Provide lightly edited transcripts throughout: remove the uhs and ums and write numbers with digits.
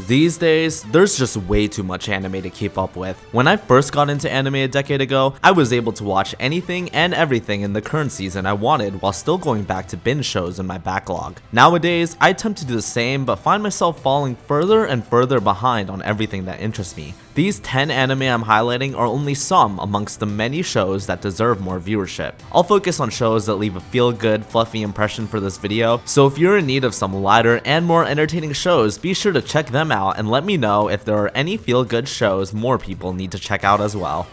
These days, there's just way too much anime to keep up with. When I first got into anime a decade ago, I was able to watch anything and everything in the current season I wanted while still going back to binge shows in my backlog. Nowadays, I attempt to do the same but find myself falling further and further behind on everything that interests me. These 10 anime I'm highlighting are only some amongst the many shows that deserve more viewership. I'll focus on shows that leave a feel-good, fluffy impression for this video, so if you're in need of some lighter and more entertaining shows, be sure to check them out and let me know if there are any feel-good shows more people need to check out as well.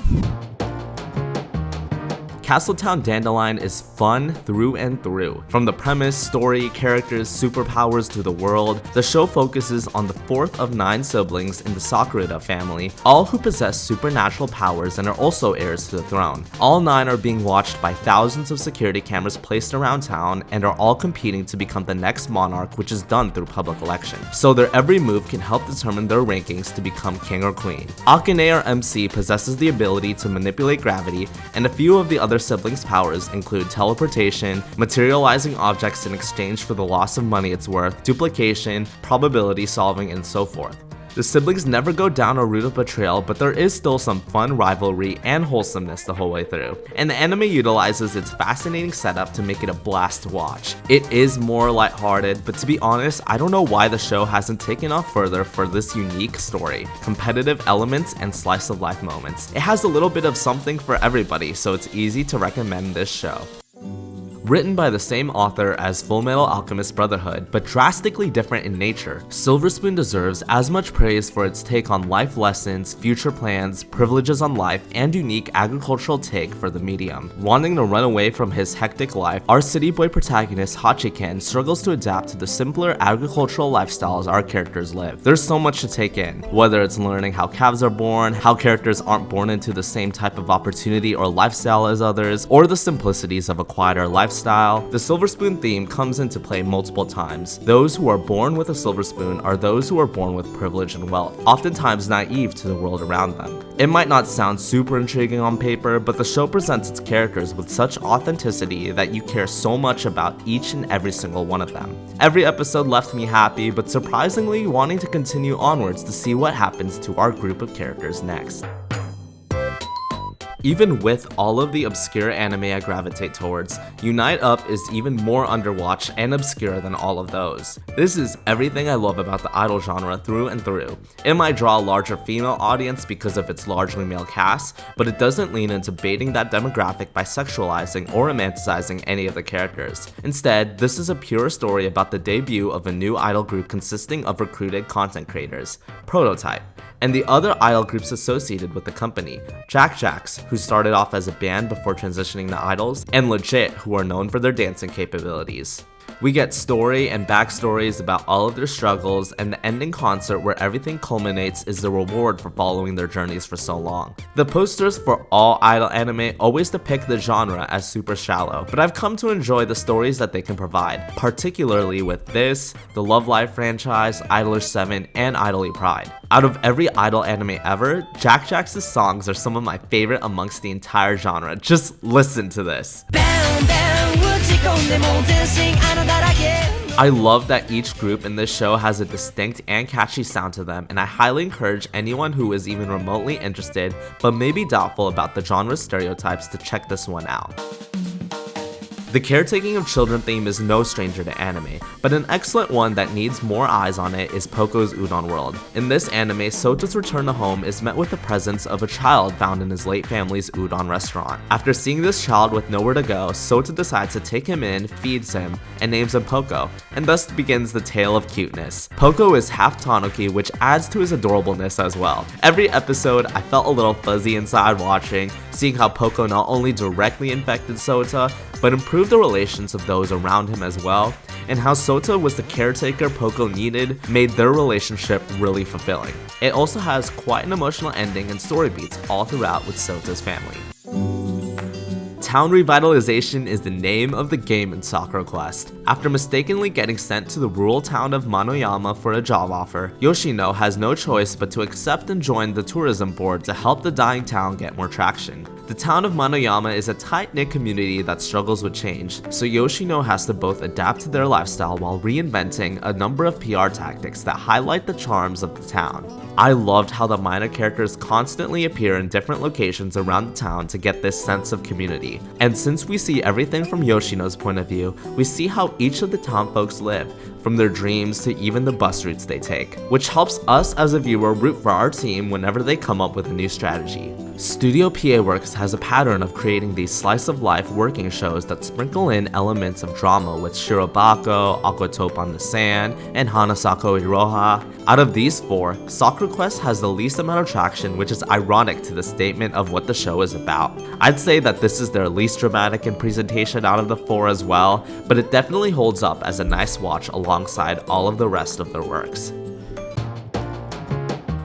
Castletown Dandelion is fun through and through. From the premise, story, characters, superpowers to the world, the show focuses on the fourth of 9 siblings in the Sakurada family, all who possess supernatural powers and are also heirs to the throne. All 9 are being watched by thousands of security cameras placed around town and are all competing to become the next monarch, which is done through public election. So their every move can help determine their rankings to become king or queen. Akane or MC possesses the ability to manipulate gravity, and a few of the other siblings' powers include teleportation, materializing objects in exchange for the loss of money it's worth, duplication, probability solving, and so forth. The siblings never go down a route of betrayal, but there is still some fun rivalry and wholesomeness the whole way through. And the anime utilizes its fascinating setup to make it a blast to watch. It is more lighthearted, but to be honest, I don't know why the show hasn't taken off further for this unique story, competitive elements, and slice of life moments. It has a little bit of something for everybody, so it's easy to recommend this show. Written by the same author as Fullmetal Alchemist Brotherhood, but drastically different in nature, Silver Spoon deserves as much praise for its take on life lessons, future plans, privileges on life, and unique agricultural take for the medium. Wanting to run away from his hectic life, our city boy protagonist Hachiken struggles to adapt to the simpler agricultural lifestyles our characters live. There's so much to take in, whether it's learning how calves are born, how characters aren't born into the same type of opportunity or lifestyle as others, or the simplicities of a quieter lifestyle. The Silver Spoon theme comes into play multiple times. Those who are born with a silver spoon are those who are born with privilege and wealth, oftentimes naive to the world around them. It might not sound super intriguing on paper, but the show presents its characters with such authenticity that you care so much about each and every single one of them. Every episode left me happy, but surprisingly wanting to continue onwards to see what happens to our group of characters next. Even with all of the obscure anime I gravitate towards, Unite Up is even more underwatched and obscure than all of those. This is everything I love about the idol genre through and through. It might draw a larger female audience because of its largely male cast, but it doesn't lean into baiting that demographic by sexualizing or romanticizing any of the characters. Instead, this is a pure story about the debut of a new idol group consisting of recruited content creators, Prototype, and the other idol groups associated with the company, Jack Jacks, who started off as a band before transitioning to idols, and Legit, who are known for their dancing capabilities. We get story and backstories about all of their struggles, and the ending concert where everything culminates is the reward for following their journeys for so long. The posters for all idol anime always depict the genre as super shallow, but I've come to enjoy the stories that they can provide, particularly with this, the Love Live franchise, Idolish 7, and Idol Pride. Out of every idol anime ever, Jack Jack's songs are some of my favorite amongst the entire genre. Just listen to this. I love that each group in this show has a distinct and catchy sound to them, and I highly encourage anyone who is even remotely interested but may be doubtful about the genre's stereotypes to check this one out. The caretaking of children theme is no stranger to anime, but an excellent one that needs more eyes on it is Poco's Udon World. In this anime, Sota's return to home is met with the presence of a child found in his late family's udon restaurant. After seeing this child with nowhere to go, Sota decides to take him in, feeds him, and names him Poco, and thus begins the tale of cuteness. Poco is half tanuki, which adds to his adorableness as well. Every episode, I felt a little fuzzy inside watching, seeing how Poco not only directly infected Sota, but improved the relations of those around him as well, and how Sota was the caretaker Poco needed made their relationship really fulfilling. It also has quite an emotional ending and story beats all throughout with Sota's family. Town Revitalization is the name of the game in Sakura Quest. After mistakenly getting sent to the rural town of Manoyama for a job offer, Yoshino has no choice but to accept and join the tourism board to help the dying town get more traction. The town of Manoyama is a tight-knit community that struggles with change, so Yoshino has to both adapt to their lifestyle while reinventing a number of PR tactics that highlight the charms of the town. I loved how the minor characters constantly appear in different locations around the town to get this sense of community. And since we see everything from Yoshino's point of view, we see how each of the town folks live, from their dreams to even the bus routes they take, which helps us as a viewer root for our team whenever they come up with a new strategy. Studio PA Works has a pattern of creating these slice-of-life working shows that sprinkle in elements of drama with Shirobako, Aquatope on the Sand, and Hanasako Iroha. Out of these four, Soccer Quest has the least amount of traction, which is ironic to the statement of what the show is about. I'd say that this is their least dramatic in presentation out of the four as well, but it definitely holds up as a nice watch alongside all of the rest of their works.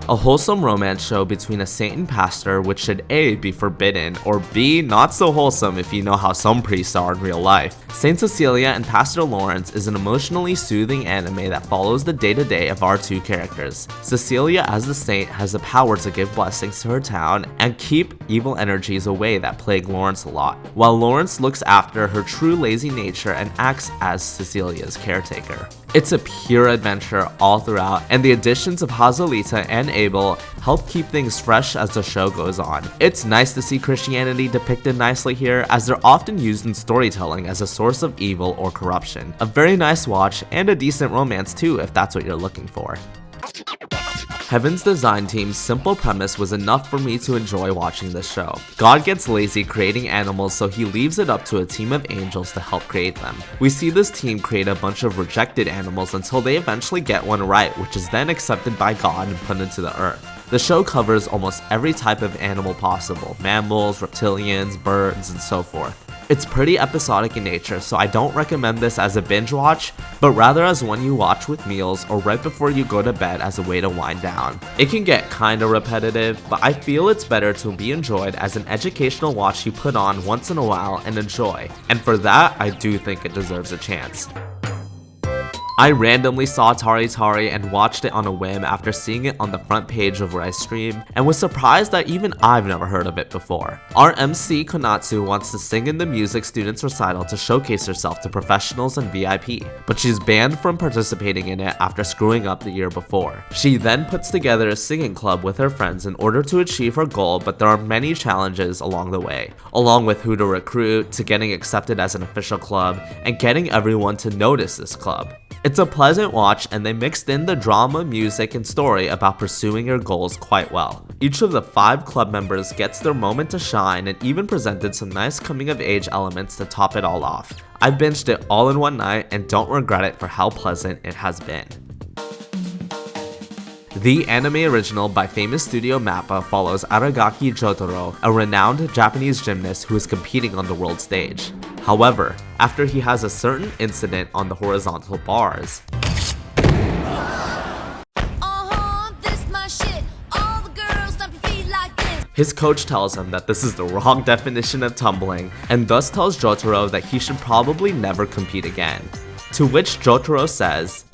A wholesome romance show between a saint and pastor, which should A, be forbidden, or B, not so wholesome if you know how some priests are in real life. Saint Cecilia and Pastor Lawrence is an emotionally soothing anime that follows the day-to-day of our two characters. Cecilia as the saint has the power to give blessings to her town and keep evil energies away that plague Lawrence a lot, while Lawrence looks after her true lazy nature and acts as Cecilia's caretaker. It's a pure adventure all throughout, and the additions of Hazalita and Abel help keep things fresh as the show goes on. It's nice to see Christianity depicted nicely here, as they're often used in storytelling as a source of evil or corruption. A very nice watch, and a decent romance too if that's what you're looking for. Heaven's design team's simple premise was enough for me to enjoy watching this show. God gets lazy creating animals, so he leaves it up to a team of angels to help create them. We see this team create a bunch of rejected animals until they eventually get one right, which is then accepted by God and put into the earth. The show covers almost every type of animal possible: mammals, reptilians, birds, and so forth. It's pretty episodic in nature, so I don't recommend this as a binge watch, but rather as one you watch with meals or right before you go to bed as a way to wind down. It can get kinda repetitive, but I feel it's better to be enjoyed as an educational watch you put on once in a while and enjoy, and for that, I do think it deserves a chance. I randomly saw Tari Tari and watched it on a whim after seeing it on the front page of where I stream, and was surprised that even I've never heard of it before. Our MC Konatsu wants to sing in the music students recital to showcase herself to professionals and VIP, but she's banned from participating in it after screwing up the year before. She then puts together a singing club with her friends in order to achieve her goal, but there are many challenges along the way, along with who to recruit, to getting accepted as an official club, and getting everyone to notice this club. It's a pleasant watch, and they mixed in the drama, music, and story about pursuing your goals quite well. Each of the 5 club members gets their moment to shine and even presented some nice coming-of-age elements to top it all off. I binged it all in one night and don't regret it for how pleasant it has been. The anime original by famous studio Mappa follows Aragaki Jotaro, a renowned Japanese gymnast who is competing on the world stage. However, after he has a certain incident on the horizontal bars, his coach tells him that this is the wrong definition of tumbling, and thus tells Jotaro that he should probably never compete again. To which Jotaro says,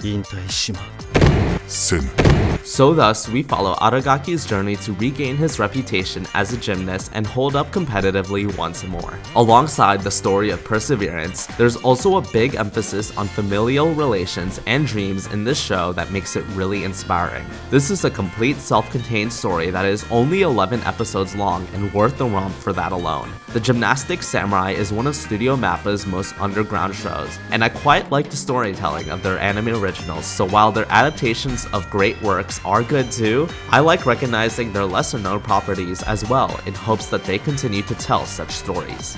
Sin. So thus, we follow Aragaki's journey to regain his reputation as a gymnast and hold up competitively once more. Alongside the story of perseverance, there's also a big emphasis on familial relations and dreams in this show that makes it really inspiring. This is a complete self-contained story that is only 11 episodes long and worth the romp for that alone. The Gymnastic Samurai is one of Studio Mappa's most underground shows, and I quite like the storytelling of their anime originals, so while their adaptations of great works are good too, I like recognizing their lesser known properties as well in hopes that they continue to tell such stories.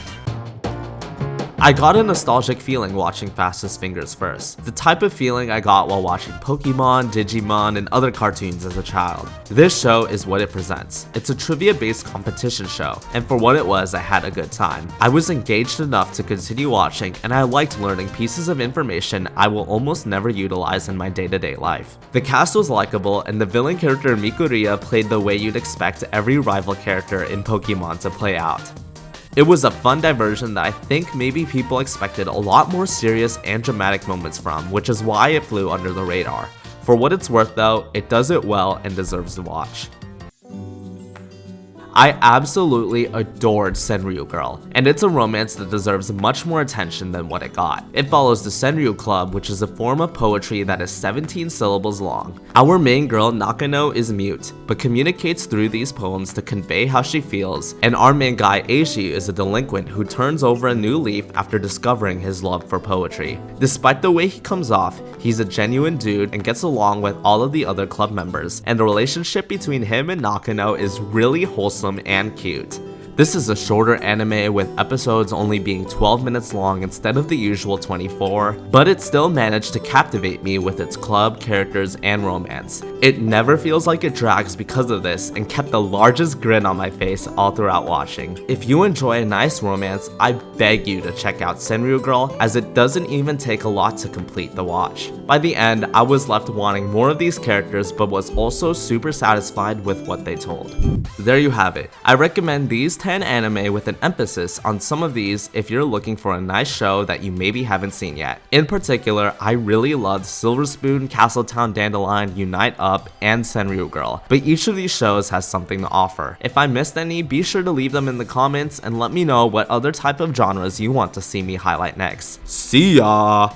I got a nostalgic feeling watching Fastest Fingers first, the type of feeling I got while watching Pokemon, Digimon, and other cartoons as a child. This show is what it presents. It's a trivia-based competition show, and for what it was, I had a good time. I was engaged enough to continue watching, and I liked learning pieces of information I will almost never utilize in my day-to-day life. The cast was likable, and the villain character Mikuriya played the way you'd expect every rival character in Pokemon to play out. It was a fun diversion that I think maybe people expected a lot more serious and dramatic moments from, which is why it flew under the radar. For what it's worth though, it does it well and deserves the watch. I absolutely adored Senryu Girl, and it's a romance that deserves much more attention than what it got. It follows the Senryu Club, which is a form of poetry that is 17 syllables long. Our main girl, Nakano, is mute, but communicates through these poems to convey how she feels, and our main guy, Eishi, is a delinquent who turns over a new leaf after discovering his love for poetry. Despite the way he comes off, he's a genuine dude and gets along with all of the other club members, and the relationship between him and Nakano is really wholesome and cute. This is a shorter anime with episodes only being 12 minutes long instead of the usual 24, but it still managed to captivate me with its club, characters, and romance. It never feels like it drags because of this and kept the largest grin on my face all throughout watching. If you enjoy a nice romance, I beg you to check out Senryu Girl, as it doesn't even take a lot to complete the watch. By the end, I was left wanting more of these characters but was also super satisfied with what they told. There you have it. I recommend these 10 anime with an emphasis on some of these if you're looking for a nice show that you maybe haven't seen yet. In particular, I really loved Silver Spoon, Castletown Dandelion, Unite Up, and Senryu Girl, but each of these shows has something to offer. If I missed any, be sure to leave them in the comments and let me know what other type of genres you want to see me highlight next. See ya!